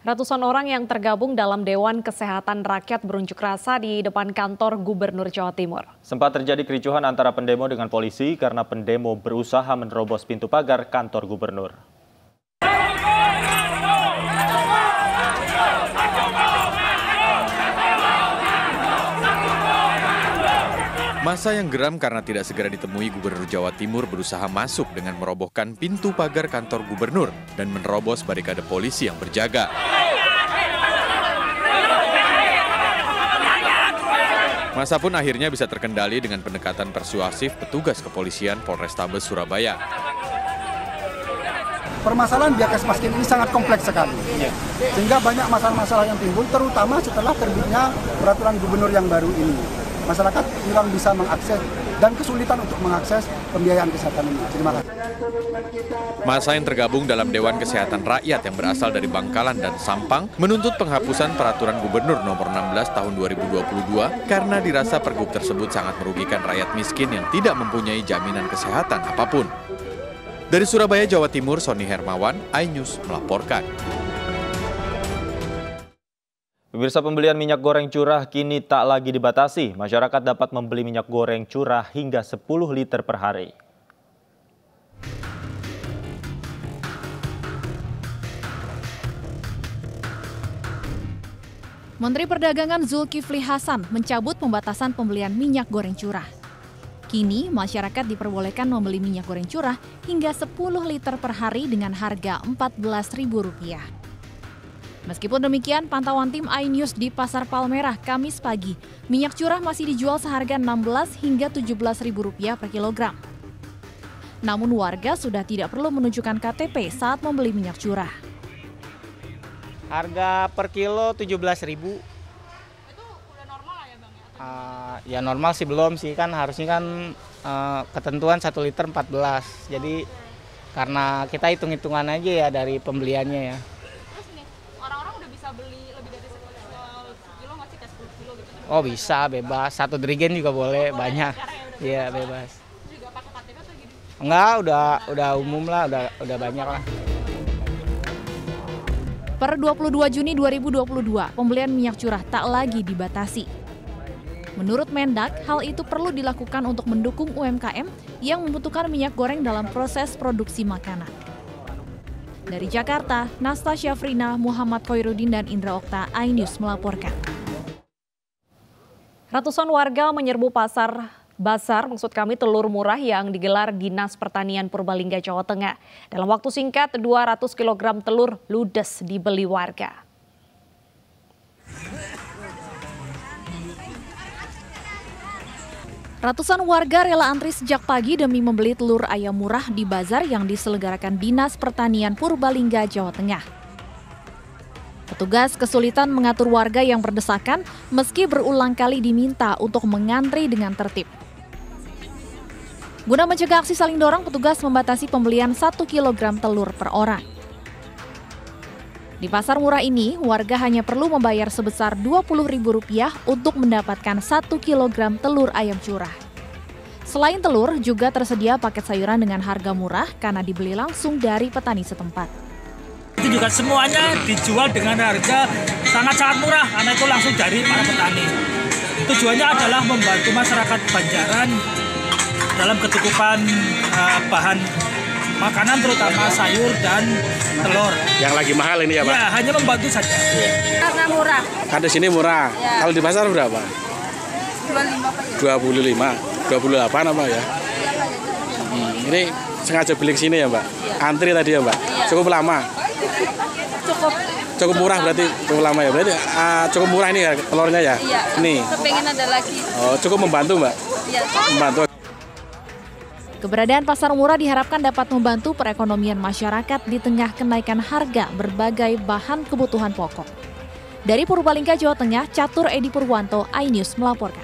Ratusan orang yang tergabung dalam Dewan Kesehatan Rakyat berunjuk rasa di depan kantor Gubernur Jawa Timur. Sempat terjadi kericuhan antara pendemo dengan polisi karena pendemo berusaha menerobos pintu pagar kantor gubernur. Massa yang geram karena tidak segera ditemui Gubernur Jawa Timur berusaha masuk dengan merobohkan pintu pagar kantor gubernur dan menerobos barikade polisi yang berjaga. Massa pun akhirnya bisa terkendali dengan pendekatan persuasif petugas kepolisian Polrestabes Surabaya. Permasalahan Biakes Maskin ini sangat kompleks sekali, sehingga banyak masalah-masalah yang timbul, terutama setelah terbitnya peraturan gubernur yang baru ini. Masyarakat kurang bisa mengakses dan kesulitan untuk mengakses pembiayaan kesehatan ini. Terima kasih. Massa yang tergabung dalam Dewan Kesehatan Rakyat yang berasal dari Bangkalan dan Sampang menuntut penghapusan peraturan gubernur nomor 16 tahun 2022 karena dirasa pergub tersebut sangat merugikan rakyat miskin yang tidak mempunyai jaminan kesehatan apapun. Dari Surabaya, Jawa Timur, Sony Hermawan, iNews melaporkan. Pemirsa, pembelian minyak goreng curah kini tak lagi dibatasi. Masyarakat dapat membeli minyak goreng curah hingga 10 liter per hari. Menteri Perdagangan Zulkifli Hasan mencabut pembatasan pembelian minyak goreng curah. Kini, masyarakat diperbolehkan membeli minyak goreng curah hingga 10 liter per hari dengan harga Rp14.000. Meskipun demikian, pantauan tim iNews di Pasar Palmerah Kamis pagi, minyak curah masih dijual seharga Rp16 hingga Rp17.000 per kilogram. Namun warga sudah tidak perlu menunjukkan KTP saat membeli minyak curah. Harga per kilo Rp17.000. Itu udah normal lah ya Bang ya? Ya normal sih belum sih, kan harusnya kan ketentuan 1 liter 14. Jadi karena kita hitung-hitungan aja ya dari pembeliannya ya. Beli lebih dari 10 kilo nggak sih, kayak 10 kilo gitu? Oh bisa, bebas. 1 drigen juga boleh, banyak. Iya bebas. Juga pakai KTP atau gini? Enggak, udah umum lah, udah banyak lah. Per 22 Juni 2022, pembelian minyak curah tak lagi dibatasi. Menurut Mendak, hal itu perlu dilakukan untuk mendukung UMKM yang membutuhkan minyak goreng dalam proses produksi makanan. Dari Jakarta, Nasta Syafrina, Muhammad Koirudin, dan Indra Okta, iNews melaporkan. Ratusan warga menyerbu Basar telur murah yang digelar Dinas Pertanian Purbalingga, Jawa Tengah. Dalam waktu singkat, 200 kg telur ludes dibeli warga. Ratusan warga rela antri sejak pagi demi membeli telur ayam murah di bazar yang diselenggarakan Dinas Pertanian Purbalingga, Jawa Tengah. Petugas kesulitan mengatur warga yang berdesakan meski berulang kali diminta untuk mengantri dengan tertib. Guna mencegah aksi saling dorong, petugas membatasi pembelian 1 kg telur per orang. Di pasar murah ini, warga hanya perlu membayar sebesar Rp20.000 untuk mendapatkan 1 kg telur ayam curah. Selain telur, juga tersedia paket sayuran dengan harga murah karena dibeli langsung dari petani setempat. Itu juga semuanya dijual dengan harga sangat-sangat murah karena itu langsung dari para petani. Tujuannya adalah membantu masyarakat Banjaran dalam kecukupan bahan makanan, terutama sayur dan telur. Yang lagi mahal ini ya Pak? Ya, hanya membantu saja. Karena murah. Kan di sini murah. Ya. Kalau di pasar berapa? 25 Pak. 28 apa ya? Ini sengaja beli ke sini ya Mbak? Ya. Antri tadi ya Mbak? Ya. Cukup lama? Cukup murah berarti, cukup lama ya? Berarti cukup murah ini ya telurnya ya? Iya. Nih. Kepengen ada lagi. Oh, cukup membantu Mbak? Iya. Membantu. Keberadaan pasar murah diharapkan dapat membantu perekonomian masyarakat di tengah kenaikan harga berbagai bahan kebutuhan pokok. Dari Purbalingga, Jawa Tengah, Catur Edi Purwanto, iNews melaporkan.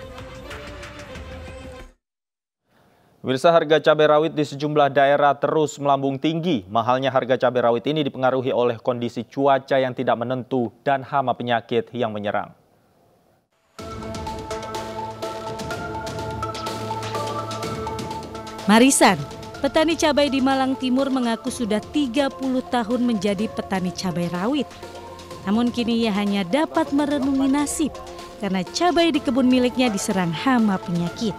Pemirsa, harga cabai rawit di sejumlah daerah terus melambung tinggi. Mahalnya harga cabai rawit ini dipengaruhi oleh kondisi cuaca yang tidak menentu dan hama penyakit yang menyerang. Marisan, petani cabai di Malang Timur mengaku sudah 30 tahun menjadi petani cabai rawit. Namun kini ia hanya dapat merenungi nasib karena cabai di kebun miliknya diserang hama penyakit.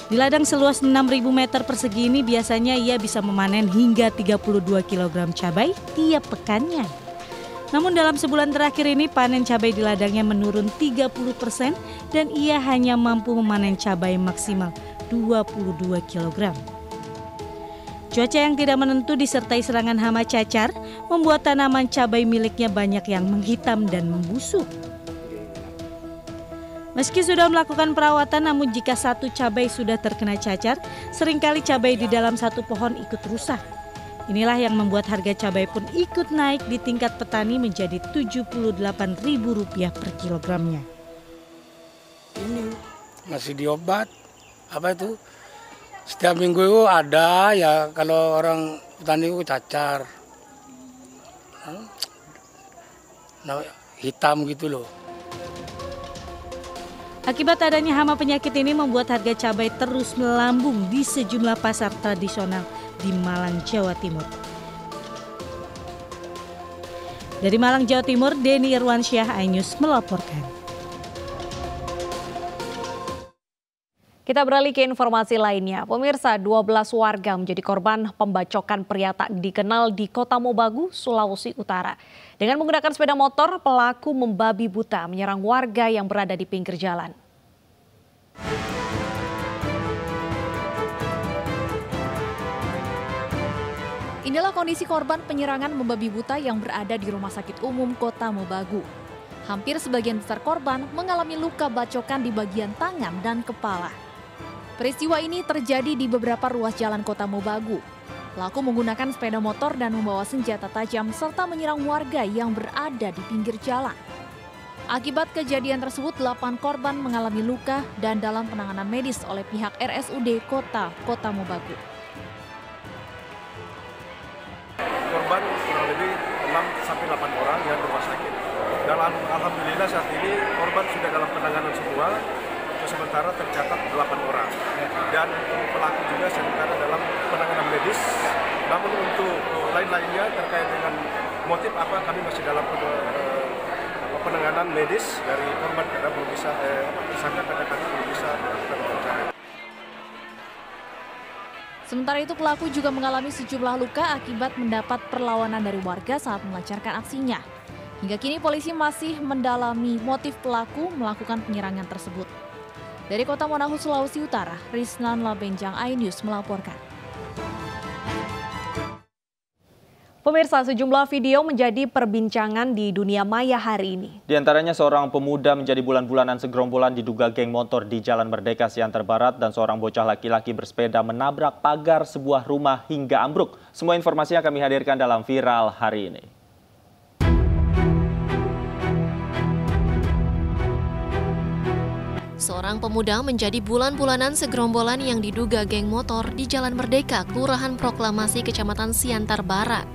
Di ladang seluas 6.000 meter persegi ini biasanya ia bisa memanen hingga 32 kg cabai tiap pekannya. Namun dalam sebulan terakhir ini panen cabai di ladangnya menurun 30% dan ia hanya mampu memanen cabai maksimal 22 kg. Cuaca yang tidak menentu disertai serangan hama cacar membuat tanaman cabai miliknya banyak yang menghitam dan membusuk. Meski sudah melakukan perawatan, namun jika satu cabai sudah terkena cacar, seringkali cabai di dalam satu pohon ikut rusak. Inilah yang membuat harga cabai pun ikut naik di tingkat petani menjadi Rp78.000 per kilogramnya. Ini masih diobat, setiap minggu itu ada ya, kalau orang petani itu cacar, hitam gitu loh. Akibat adanya hama penyakit ini membuat harga cabai terus melambung di sejumlah pasar tradisional di Malang, Jawa Timur. Dari Malang, Jawa Timur, Denny Irwansyah, iNews melaporkan. Kita beralih ke informasi lainnya. Pemirsa, 12 warga menjadi korban pembacokan pria tak dikenal di Kota Mobagu, Sulawesi Utara. Dengan menggunakan sepeda motor, pelaku membabi buta menyerang warga yang berada di pinggir jalan. Inilah kondisi korban penyerangan membabi buta yang berada di Rumah Sakit Umum Kota Mobagu. Hampir sebagian besar korban mengalami luka bacokan di bagian tangan dan kepala. Peristiwa ini terjadi di beberapa ruas jalan Kota Mobagu. Pelaku menggunakan sepeda motor dan membawa senjata tajam serta menyerang warga yang berada di pinggir jalan. Akibat kejadian tersebut, 8 korban mengalami luka dan dalam penanganan medis oleh pihak RSUD Kota Mobagu. Korban kurang lebih 6-8 orang yang rumah sakit. Dan alhamdulillah saat ini korban sudah dalam penanganan semua. Sementara tercatat 8 orang dan pelaku juga sementara dalam penanganan medis. Namun untuk lain-lainnya terkait dengan motif apa, kami masih dalam penanganan medis dari korban karena belum bisa tersangka karena kami belum bisa melakukan wawancara. Sementara itu pelaku juga mengalami sejumlah luka akibat mendapat perlawanan dari warga saat melancarkan aksinya. Hingga kini polisi masih mendalami motif pelaku melakukan penyerangan tersebut. Dari Kota Monahu, Sulawesi Utara, Riznan Labenjang, iNews melaporkan. Pemirsa, sejumlah video menjadi perbincangan di dunia maya hari ini. Di antaranya seorang pemuda menjadi bulan-bulanan segerombolan diduga geng motor di Jalan Merdeka Siantar Barat dan seorang bocah laki-laki bersepeda menabrak pagar sebuah rumah hingga ambruk. Semua informasinya kami hadirkan dalam Viral hari ini. Seorang pemuda menjadi bulan-bulanan segerombolan yang diduga geng motor di Jalan Merdeka, Kelurahan Proklamasi, Kecamatan Siantar Barat.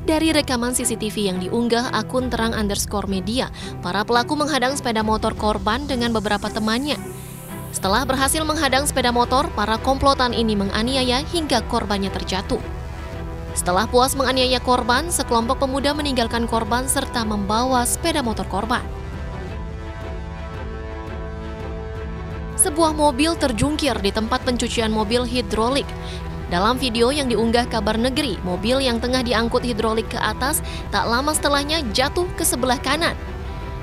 Dari rekaman CCTV yang diunggah akun terang_media, para pelaku menghadang sepeda motor korban dengan beberapa temannya. Setelah berhasil menghadang sepeda motor, para komplotan ini menganiaya hingga korbannya terjatuh. Setelah puas menganiaya korban, sekelompok pemuda meninggalkan korban serta membawa sepeda motor korban. Sebuah mobil terjungkir di tempat pencucian mobil hidrolik. Dalam video yang diunggah Kabar Negeri, mobil yang tengah diangkut hidrolik ke atas tak lama setelahnya jatuh ke sebelah kanan.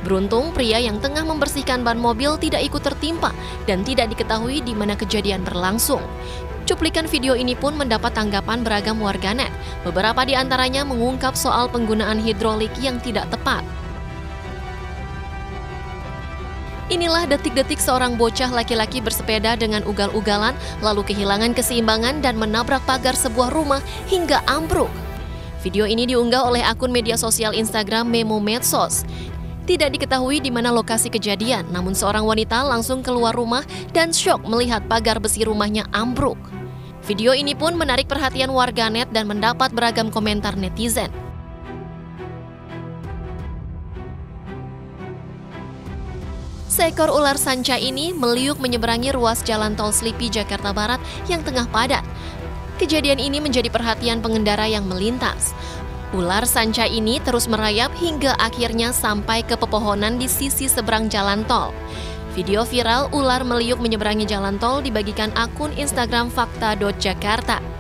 Beruntung pria yang tengah membersihkan ban mobil tidak ikut tertimpa dan tidak diketahui di mana kejadian berlangsung. Cuplikan video ini pun mendapat tanggapan beragam warganet. Beberapa di antaranya mengungkap soal penggunaan hidrolik yang tidak tepat. Inilah detik-detik seorang bocah laki-laki bersepeda dengan ugal-ugalan lalu kehilangan keseimbangan dan menabrak pagar sebuah rumah hingga ambruk. Video ini diunggah oleh akun media sosial Instagram Memo Medsos. Tidak diketahui di mana lokasi kejadian, namun seorang wanita langsung keluar rumah dan syok melihat pagar besi rumahnya ambruk. Video ini pun menarik perhatian warganet dan mendapat beragam komentar netizen. Seekor ular sanca ini meliuk menyeberangi ruas jalan tol Slipi, Jakarta Barat yang tengah padat. Kejadian ini menjadi perhatian pengendara yang melintas. Ular sanca ini terus merayap hingga akhirnya sampai ke pepohonan di sisi seberang jalan tol. Video viral ular meliuk menyeberangi jalan tol dibagikan akun Instagram fakta.jakarta.